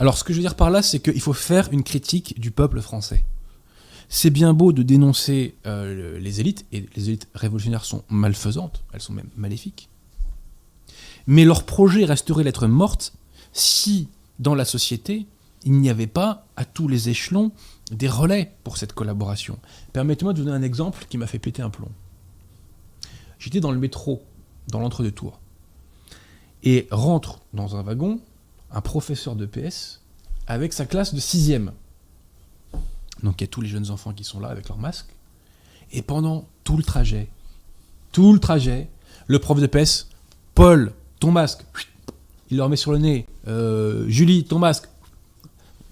Alors, ce que je veux dire par là, c'est qu'il faut faire une critique du peuple français. C'est bien beau de dénoncer les élites, et les élites révolutionnaires sont malfaisantes, elles sont même maléfiques, mais leur projet resterait lettre morte si, dans la société, il n'y avait pas, à tous les échelons, des relais pour cette collaboration. Permettez-moi de vous donner un exemple qui m'a fait péter un plomb. J'étais dans le métro, dans l'entre-deux-tours, et rentre dans un wagon un professeur de PS avec sa classe de 6e. Donc il y a tous les jeunes enfants qui sont là avec leur masque. Et pendant tout le trajet, le prof de PS, Paul, ton masque, il le remet sur le nez. Julie, ton masque.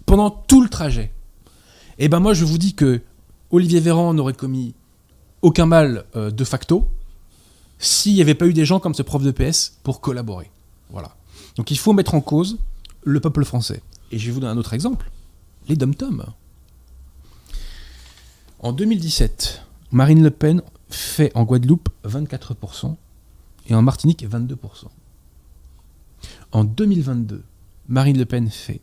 Pendant tout le trajet. Et ben moi je vous dis que Olivier Véran n'aurait commis aucun mal de facto s'il n'y avait pas eu des gens comme ce prof de PS pour collaborer. Voilà. Donc il faut mettre en cause le peuple français. Et je vais vous donner un autre exemple. Les dom-toms. En 2017, Marine Le Pen fait en Guadeloupe 24% et en Martinique 22%. En 2022, Marine Le Pen fait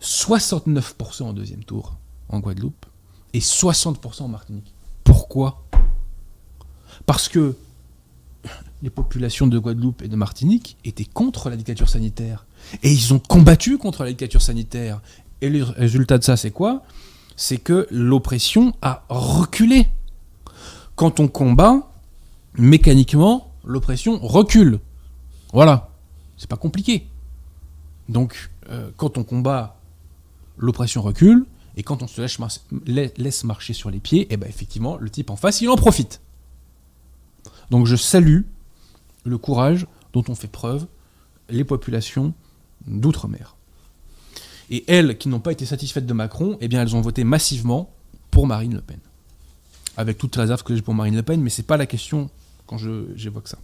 69% en deuxième tour en Guadeloupe et 60% en Martinique. Pourquoi ? Parce que les populations de Guadeloupe et de Martinique étaient contre la dictature sanitaire. Et ils ont combattu contre la dictature sanitaire. Et le résultat de ça, c'est quoi ? C'est que l'oppression a reculé. Quand on combat, mécaniquement, l'oppression recule. Voilà. C'est pas compliqué. Donc, quand on combat, l'oppression recule, et quand on se laisse marcher sur les pieds, et ben effectivement, le type en face, il en profite. Donc je salue le courage dont ont fait preuve les populations d'outre-mer. Et elles, qui n'ont pas été satisfaites de Macron, eh bien elles ont voté massivement pour Marine Le Pen. Avec toute la réserve que j'ai pour Marine Le Pen, mais c'est pas la question quand j'évoque ça.